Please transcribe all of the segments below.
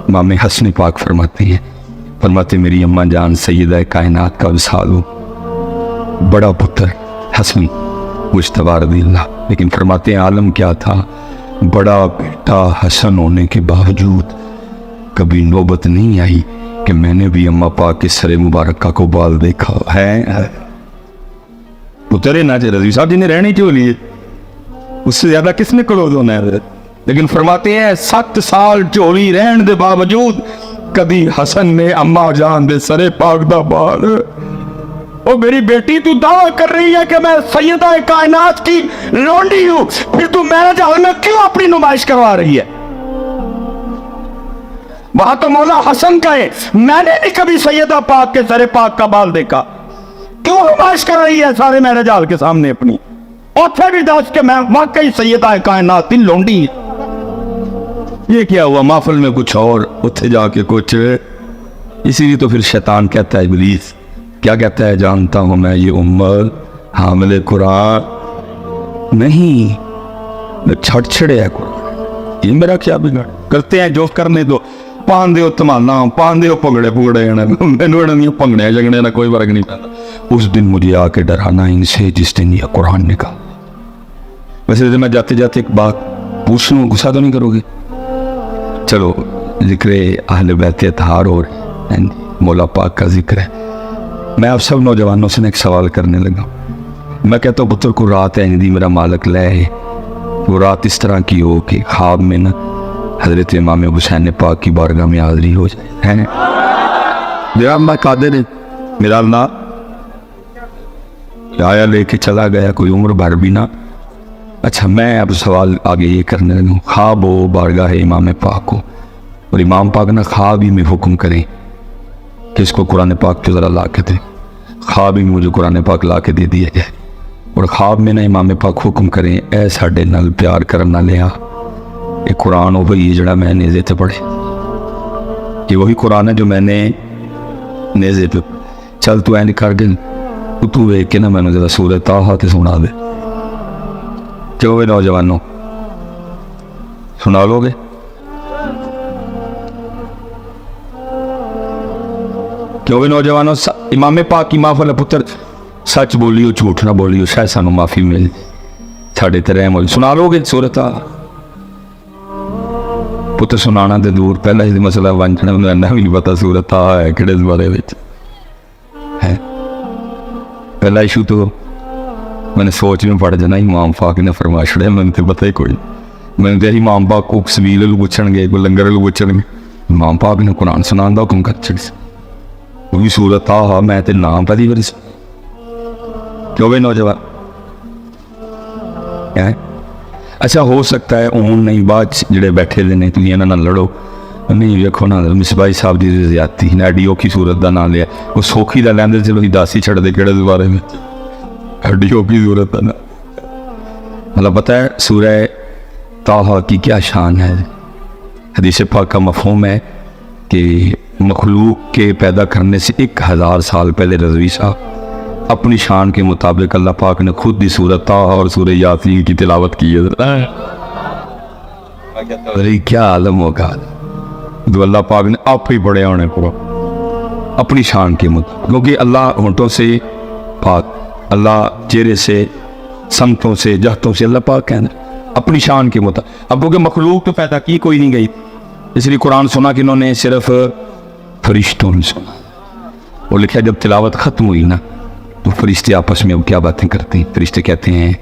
इमाम हसन पाक फरमाते मेरी अम्मा जान सैयदा कायनात का विसाल हो, बड़ा पुत्र हसन मुज्तबा रज़ियल्लाह, लेकिन फरमाते हैं आलम क्या था, बड़ा बेटा हसन होने के बावजूद कभी नौबत नहीं आई कि मैंने भी अम्मा पाक के सरे मुबारक को बाल देखा है। पुत्र ना रज़वी साहब जी ने रहनी क्यों लिए, उससे ज्यादा किसने क्लोज होना है। लेकिन फरमाते हैं 7 साल झोली रहने के बावजूद कभी हसन ने अम्मा जान दे सरे पाक दा बाल, ओ मेरी बेटी तू दावा कर रही है कि मैं सैयदा कायनात की लौंडी हूं, फिर तू मैरिज हॉल में क्यों अपनी नुमाइश करवा रही है। वहां तो मौला हसन का है, मैंने भी कभी सैयदा पाक के सरे पाक का बाल देखा, क्यों नुमाइश कर रही है सारे मैरिज हॉल के सामने अपनी। उसे भी दस के मैं वाकई सैयदा कायनात की लौंडी है। ये क्या हुआ, महफिल में कुछ और उठे जाके कुछ। इसीलिए तो फिर शैतान कहता है, इब्लीस क्या कहता है, जानता हूं मैं ये उम्मत हामिले कुरान नहीं, छड़छड़े है कुरान, ये मेरा क्या बिगाड़। करते हैं जो करने दो, पान दो तमाना, पान दो पगड़े पुगड़े, मैंने पंगड़े जगड़े ना कोई फर्क नहीं पड़ता। उस दिन मुझे आके डराना इनसे जिस दिन यह कुरान निकाल। वैसे मैं जाते जाते एक बात पूछ लूँ, गुस्सा तो नहीं करोगे। चलो जिक्र अहले बैत अतहार और मौला पाक का जिक्र है, मैं आप सब नौजवानों से एक सवाल करने लगा। मैं कहता हूँ पुत्र को रात है दी मेरा मालिक ले, वो रात इस तरह की हो कि ख्वाब में ना हजरत इमाम हुसैन पाक की बारगाह में हाजिरी हो जाए है। मेरा अल्लाह कादिर है, मेरा अल्लाह आया लेके चला गया, कोई उम्र भर भी ना। अच्छा मैं अब सवाल आगे ये करने लगा, ख्वाब हो बारगाह इमाम पाक को, और इमाम पाक ना ख्वाब ही में हुक्म करें कि इसको कुरान पाक पे ज़रा ला के दे, ख्वाब ही में मुझे कुरान पाक ला के दे दिया जाए, और ख्वाब में ना इमाम पाक हुक्म करें ऐ साडे नाल प्यार करना लिया, ये कुरान हो भाई जड़ा मैं नेज़े ते पढ़े, ये वही कुरान है जो मैंने नेज़े पे, चल तू ऐ कर गए तू वेख के ना मैंने ज़रा सूरत ताहा ते सुना दे। क्यों वे नौजवानों सुना लोगे। क्यों वे नौजवानों, इमाम पाक की माफल पुत्र सच बोलियो झूठ ना बोलियो, शायद सानू माफी मिल साढ़े ते रहम होई। सुना लोगे सूरत पुत्र सुनाना तो दूर, पहला ही मसला वंचना इन्ना भी नहीं पता सूरत है कि बारे में है। पहला इशू तो मैंने सोच में पड़ जाना, इमाम पाक ने फरमा छड़े, मैंने तो पता ही कोई, मैंने तो इमाम पाक को सबील पूछन गए, कोई लंगर पूछन गए, इमाम पाक ने कुरान सुनाने का हुक्म कर छड़ी, वो भी सूरत हा मैं तो नाम पहली बारी। क्यों भाई नौजवान है। अच्छा हो सकता है ऊन नहीं बाद जेडे बैठे ने तुम इन्होंने लड़ो नहीं, वेखो ना मिसबाई साहब की ज्यादती ना एडी औखी सूरत का नाम लिया, वो सौखी का लैंदे चलो ही दस ही छड़ते किहड़े बारे में, एडी औखी सूरत का ना। मतलब पता है सूरह ताहा की क्या शान है। हदीस पाक का मफहूम है कि मखलूक के पैदा करने से 1000 साल पहले रज़वी साहब अपनी शान के मुताबिक अल्लाह पाक ने खुद ही सूरत ताहा और सूरह यासीन की तिलावत की है। क्या आलम होगा जो अल्लाह पाक ने आप ही बड़े होने को अपनी शान के मुताबिक, क्योंकि अल्लाह होंठों से पाक, अल्लाह चेहरे से, समतों से, जहतों से अल्लाह पाक कहना अपनी शान के मुताबिक। अब क्योंकि मखलूक तो पैदा की कोई नहीं गई, इसलिए कुरान सुना कि इन्होंने सिर्फ फरिश्तों ने सुना। और लिखा जब तिलावत ख़त्म हुई ना तो फरिश्ते आपस में अब क्या बातें करते हैं। फरिश्ते कहते हैं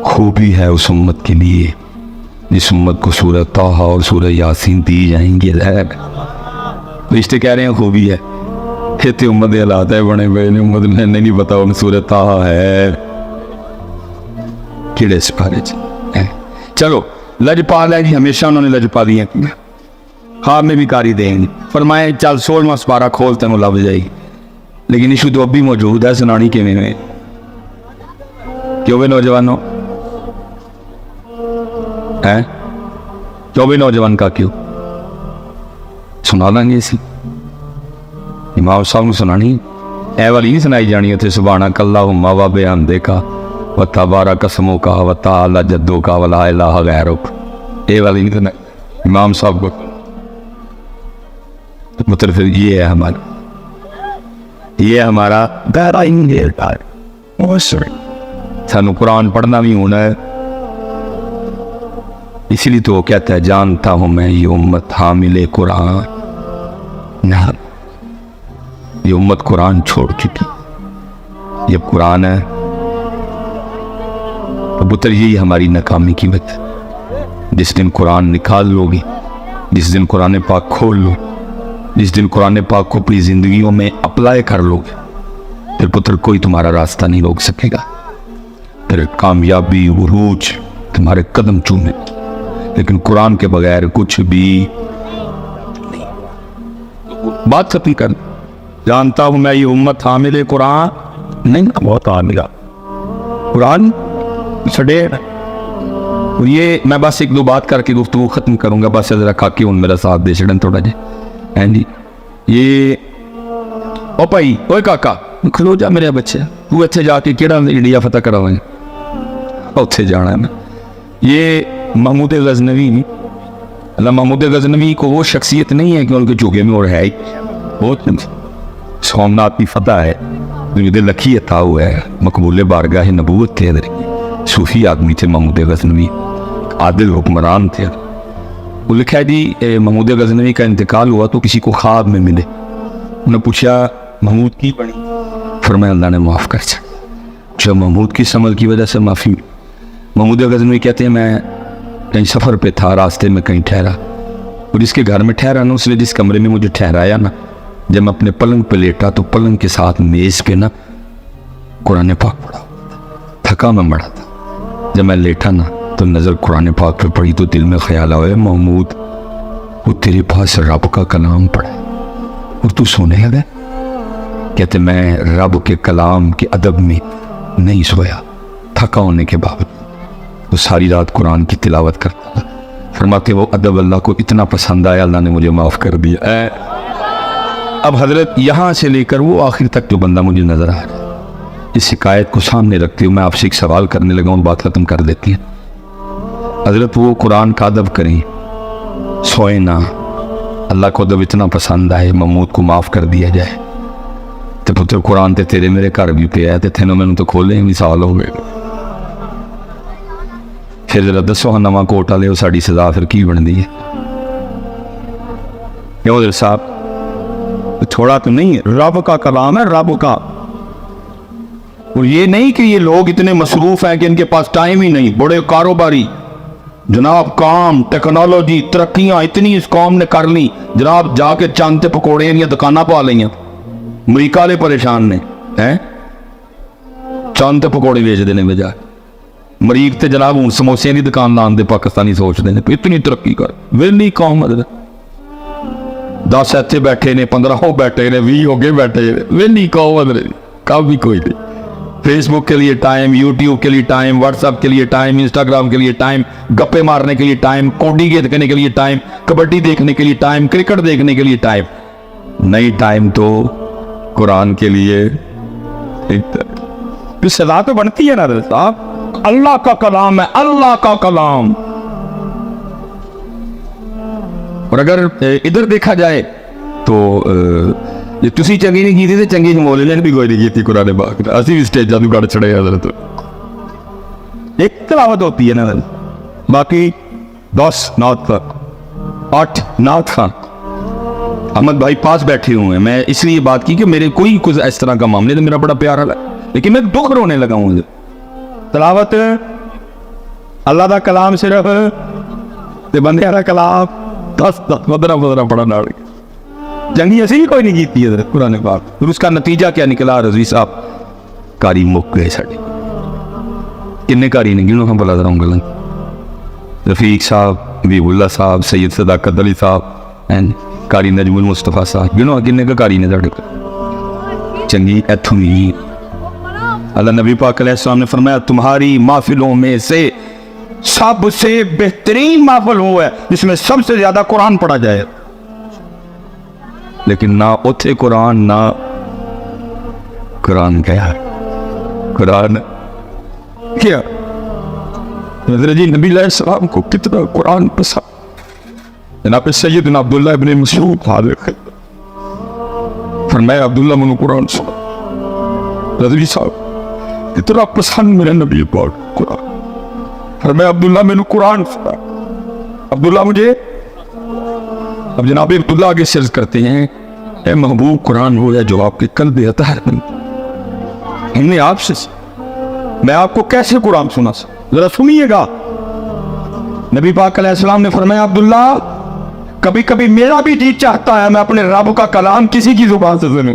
खूबी है उस उम्मत के लिए जिस उम्मत को सूरह ताहा और सूरह यासीन दी जाएंगी। फरिश्ते कह रहे हैं खूबी है, इतने उम्मत के हालात है बने हुए ने, उम्मत में नहीं पता उन सूरह ताहा है किड़े इस बारे। चलो लजपाल है जी, हमेशा उन्होंने लजपाली है, ख्वाब में भी कारी देंगे। फरमाए चल 16वां सिपारा खोल तेनों लभ जाएगी, लेकिन इशू तो अब भी मौजूद है, सुनानी किवें में। क्यों वे नौजवानों है, क्यों वे नौजवान का क्यों सुना देंगे इसी इमाम साहब को सुनानी ए वाली नहीं सुनाई जानी उसे सुबाना कल्ला हुम्मा व बयान देखा व तबारा कसमों का व ताला जद्दों का वला इलाहा गैरुक, ए वाली नहीं सुनाई इमाम साहब को। मतलब फिर ये है हमारा दायरा इंतजार। सानू कुरान पढ़ना भी होना है, इसलिए तो वो कहता है जानता हूं मैं ये उम्मत हामिले कुरान ना, ये उम्मत कुरान छोड़ चुकी, ये कुरान है। तो पुत्र यही हमारी नाकामी की वजह। जिस दिन कुरान निकाल लोगे, जिस दिन कुरान पाक खोल लो, जिस दिन कुरान पाक को अपनी जिंदगियों में अप्लाई कर लोगे, फिर पुत्र कोई तुम्हारा रास्ता नहीं रोक सकेगा। फिर कामयाबी उरूज तुम्हारे कदम चूमे, लेकिन कुरान के बगैर कुछ भी नहीं। बात खत्म कर। जानता हूं मैं ये उम्मत हामिले कुरान नहीं, बहुत हामिला कुरान छड़े। और ये मैं बस एक दो बात करके गुफ्तगू खत्म करूंगा। बस जरा खाके हूं मेरा साथ दे छड़न थोड़ा जी। हैं जी ये ओ भाई ओए काका खलो जा मेरे बच्चे, तू इत्थे जाके केड़ा इंडिया फतह करावें, उत्थे जाना है मैं। ये महमूद गजनवी, अल्लाह महमूद गजनवी को वो शख्सियत नहीं है कि उनके चूके में और है ही बहुत सोमनाथ की फतह है, दुनिया लखी था हुआ है, मकबूल बारगाह नबूवत थे, सूफी आदमी थे महमूद गजनवी, आदिल हुक्मरान थे। वो लिखा जी महमूद गजनवी का इंतकाल हुआ तो किसी को ख्वाब में मिले, उन्हें पूछा महमूद की बनी, फरमाया अल्लाह ने माफ़ कर दिया। महमूद की समझ की वजह से माफ़ी। महमूद गजनवी कहते हैं मैं कहीं सफ़र पे था, रास्ते में कहीं ठहरा, और जिसके घर में ठहरा ना, उसने जिस कमरे में मुझे ठहराया ना, जब मैं अपने पलंग पे लेटा तो पलंग के साथ मेज़ पे ना कुरान पाक पढ़ा, थका मैं मरा था। जब मैं लेटा ना तो नज़र कुरान पाक पे पड़ी तो दिल में ख्याल आया महमूद वो तेरे पास रब का कलाम पढ़ा और तू सोने लगा। कहते मैं रब के कलाम के अदब में नहीं सोया, थका होने के बावजूद तो सारी रात कुरान की तिलावत करता था। फरमाते वो अदब अल्लाह को इतना पसंद आया, अल्लाह ने मुझे माफ़ कर दिया। अब हजरत यहाँ से लेकर वो आखिर तक जो बंदा मुझे नज़र आ रहा है, इस शिकायत को सामने रखते हुए मैं आपसे एक सवाल करने लगा हूँ, बात ख़त्म कर देती है। हजरत वो कुरान का अदब करें, सोए ना, अल्लाह को अदब इतना पसंद आए, महमूद को माफ़ कर दिया जाए, तो पुत्र कुरान ते तेरे मेरे घर भी पे है, तो तेनों मैंने तो खोले मिसाल हो गए। फिर जरा दसो हाँ नवा कोट वाले साड़ी सजा फिर की बनती है? क्यों साहब थोड़ा तो नहीं है, रब का कलाम है, रब का। और ये नहीं कि ये लोग इतने मसरूफ हैं कि इनके पास टाइम ही नहीं, बड़े कारोबारी जनाब, काम टेक्नोलॉजी तरक्कियां इतनी इस कौम ने कर ली जनाब, जाके चांद ते पकौड़े या दुकाना पा लिया। अमरीका वाले परेशान ने हैं, चांद ते पकौड़े बेच देने बजाय मरीक ते जनाब हूँ समोसे की दुकान लाने दे पाकिस्तानी सोचते हैं इतनी तरक्की कर। वेली कौम 10 इतने बैठे ने, 15 हो बैठे ने, 20 हो गए बैठे, वेली कौम कब भी कोई नहीं। फेसबुक के लिए टाइम, यूट्यूब के लिए टाइम, व्हाट्सएप के लिए टाइम, इंस्टाग्राम के लिए टाइम, गप्पे मारने के लिए टाइम, कौडी खेलने के लिए टाइम, कबड्डी देखने के लिए टाइम, क्रिकेट देखने के लिए टाइम नहीं, टाइम तो कुरान के लिए। तो सलाह तो बनती है ना साहब, अल्लाह का कलाम है, अल्लाह का कलाम। और अगर इधर देखा जाए तो जे तुसी चंगी नहीं की थी चंगी मोल ने भी कोई नहीं की कुरान पाक, असी भी स्टेजा तो गड़ छड़े हजरत। एक तिलावत होती है ना, बाकी 10 नात का 8 नात का अहमद भाई पास बैठे हुए हैं। मैं इसलिए बात की कि मेरे कोई कुछ इस तरह का मामले तो मेरा बड़ा प्यारा है, लेकिन मैं दुख रोने लगा हूँ। तिलावत अल्लाह का कलाम सिर्फ ते बंदे का कलाम 10-15 पढ़ा ना, जंगी असी भी कोई नहीं की है कुरान पाक। फिर उसका नतीजा क्या निकला रजी साहब, कारी मुक गए साढ़े। किन्ने कारी ने गिनो हम भला जरा गल, रफीक साहब, हबीबुल्ला साहब, सैयद सदाकत अली साहब एंड कारी नजमुल मुस्तफा साहब, गिनो किन्ने का कारी ने साढ़े को चंगी इथों नहीं। अल्लाह नबी पाक अलैहिस्सलाम ने फरमाया तुम्हारी महफिलों में से सबसे बेहतरीन महफिल वो है जिसमें सबसे ज्यादा कुरान पढ़ा जाए, लेकिन ना उथे कुरान, ना कुरान क्या है, कुरान क्या हज़रत जी नबी अलैहिस्सलाम को कितना कुरान पसंद। जनाब सैयदना अब्दुल्लाह इब्न मसऊद फरमाया अब्दुल्ला मैनू कुरान सुना। रज़वी साहब इतना पसंद मेरे नबी पाक कुरान। फरमाया अब्दुल्ला मैनू कुरान सुना। अब्दुल्ला मुझे, अब जनाब अब्दुल्ला आगे सर्ज करते हैं, ए महबूब कुरान हो या जो आपके कल देता है, हमने आपसे, मैं आपको कैसे कुरान सुना सकता, जरा सुनिएगा। नबी पाक अलैहिस्सलाम ने फरमाया अब्दुल्ला कभी कभी मेरा भी जी चाहता है मैं अपने रब का कलाम किसी की जुबान से सुनूं।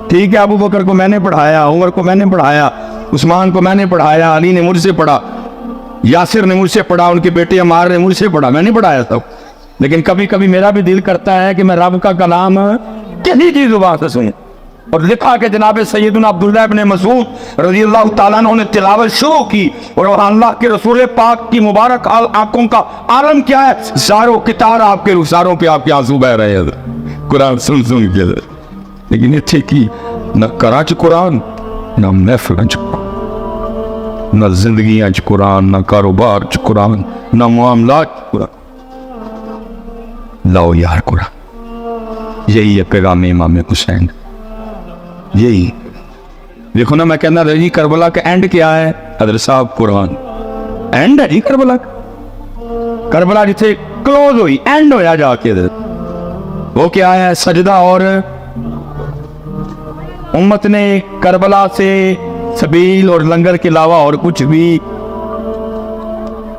ठीक है, अबू बकर को मैंने पढ़ाया, उमर को मैंने पढ़ाया, उस्मान को मैंने पढ़ाया, अली ने मुझसे पढ़ा, यासिर ने मुझसे पढ़ा, उनके बेटे अमार ने मुझसे पढ़ा, मैंने पढ़ाया सब। लेकिन कभी कभी मेरा भी दिल करता है कि मैं रब का कलाम किसी की जुबान से सुनूं। और लिखा कि जनाब सैयदना अब्दुल्लाह इब्न मसूद रज़ियल्लाहु ताला अन्हु ने तिलावत शुरू की और अल्लाह के रसूल पाक की मुबारक आंखों का आलम क्या है, सारों कितार आपके रुखसारों पे आपके आंसू बह रहे हैं कुरान सुन सुन के। लेकिन इत्थे की न घरां च कुरान, न महफिलां च कुरान, न जिंदगियां च कुरान, न कारोबार च कुरान, न मामलात च कुरान। लाओ यार कुरान, यही है पैगाम इमाम हुसैन। यही देखो ना, मैं कहना रही करबला का एंड क्या है, हज़रत साहब कुरान एंड है जी करबला। करबला जिथे क्लोज हुई, एंड होया जाके वो क्या है, सजदा। और उम्मत ने करबला से सबील और लंगर के अलावा और कुछ भी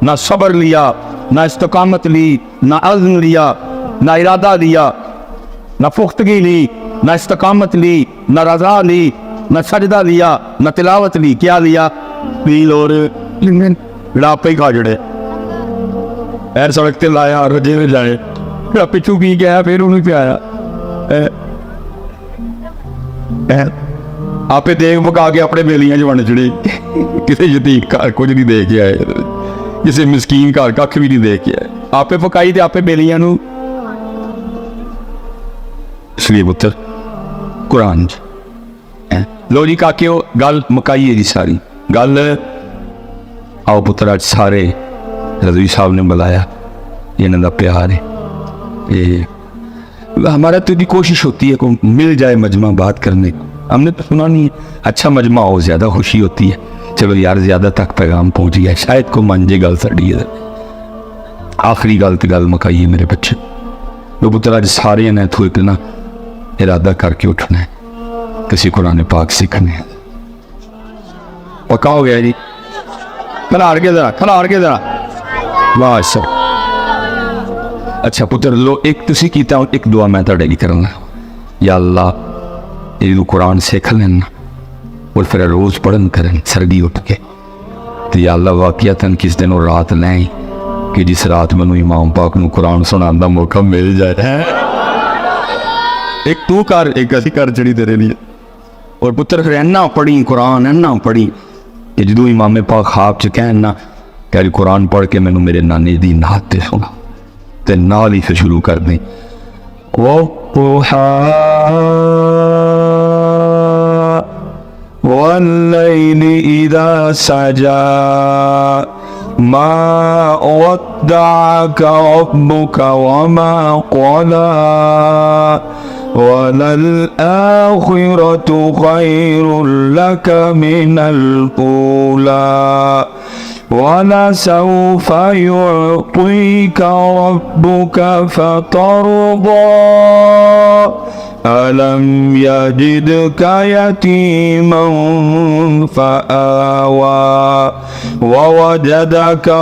ना सब्र लिया, ना इस्तकामत ली, ना अज़्म लिया, ना इरादा लिया, ना पुख्तगी ली, ना इस्तकामत ली, ना रजा ली, ना सजदा लिया, ना तिलावत ली। क्या लिया? पील और बुढ़ापे ही खा जड़े, पैर सड़क ते लाया, रजे में जाए, फिर पिछू पी गया, फिर उन्हें पियाया। आपे देख पका के अपने बेलियां च वंड चढ़े, किसी यतीम घर कुछ नहीं दे के आए, किसी मिसकीन घर कख भी नहीं दे के आए, आपे पकाई ते आपे बेलियां नू। इसलिए पुत्र कुरान लो जी काके गल मुकाई है जी सारी गल। आओ पुत्र अज सारे रज़वी साहब ने बुलाया, ये इन्हों का प्यार है, ये हमारा तो भी कोशिश होती है को मिल जाए मजमा बात करने को। हमने तो सुना नहीं है, अच्छा मजमा हो ज़्यादा खुशी होती है। चलो यार ज़्यादा तक पैगाम पहुँच गया, शायद को मन जे गल साड़ी है। आखिरी गल तो गल मुकाई है मेरे बच्चे। लो पुत्र अज सारे ने इतों एक ना इरादा करके उठना है, किसी कुरान पाक सीखने है। पक्का हो गया जी? खलार के जरा, खलार के जरा, वाह सर। अच्छा पुत्र लो एक तुसी कीता, एक दुआ मैं तुहाडे लई करांगा। या अल्लाह ये कुरान सीख लेना और फिर रोज पढ़न करन सरदी उठ के। तो या अल्लाह वाकईतन किस दिन और रात लें कि जिस रात मैनू इमाम पाक नू कुरान सुनाने का मौका मिल जाए। एक तू कर, एक असी कर चढ़ी तेरे लिए। और पुत्र फिर इन्ना पढ़ी कुरान, इन्ना पढ़ी कि जो इमाम पाक ख्वाब च कहना कि कुरान पढ़ के मैनू मेरे नानी दी नात ते सुना, ते नाल ही फिर शुरू कर दें वल्लैलि इज़ा सजा मा वद्दअका रब्बुका वमा क़ला वलल आखिरतु खैरुल लक मिनल ऊला वलसौफ युअतीका रब्बुका फतरदा अलम यजिदका यतीमन फआवा ववजदका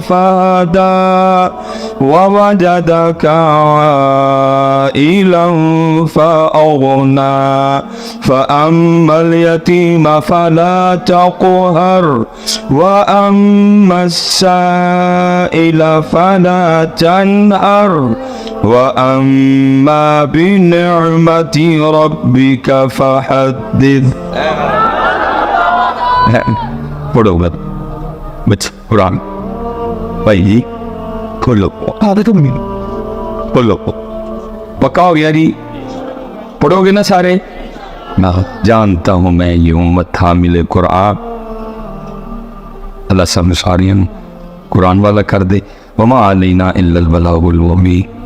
फहदा ववजदका आइलन फअगना फअम्मल यतीम फला तक़हर वअम्मस साइल फला तनहर वअम्मा बिनिअमति रब्बिका फहद्दिस। पढ़ो बच्चे कुरान भाई जी, खोलो खोलो, पक्का हो गया जी? पढ़ोगे ना सारे? मैं जानता हूँ मैं ये उम्मत हामिले कुरान। अल्लाह सब सारियों कुरान वाला कर दे। वमा अलैना इल्लल बलागुल मुबीन।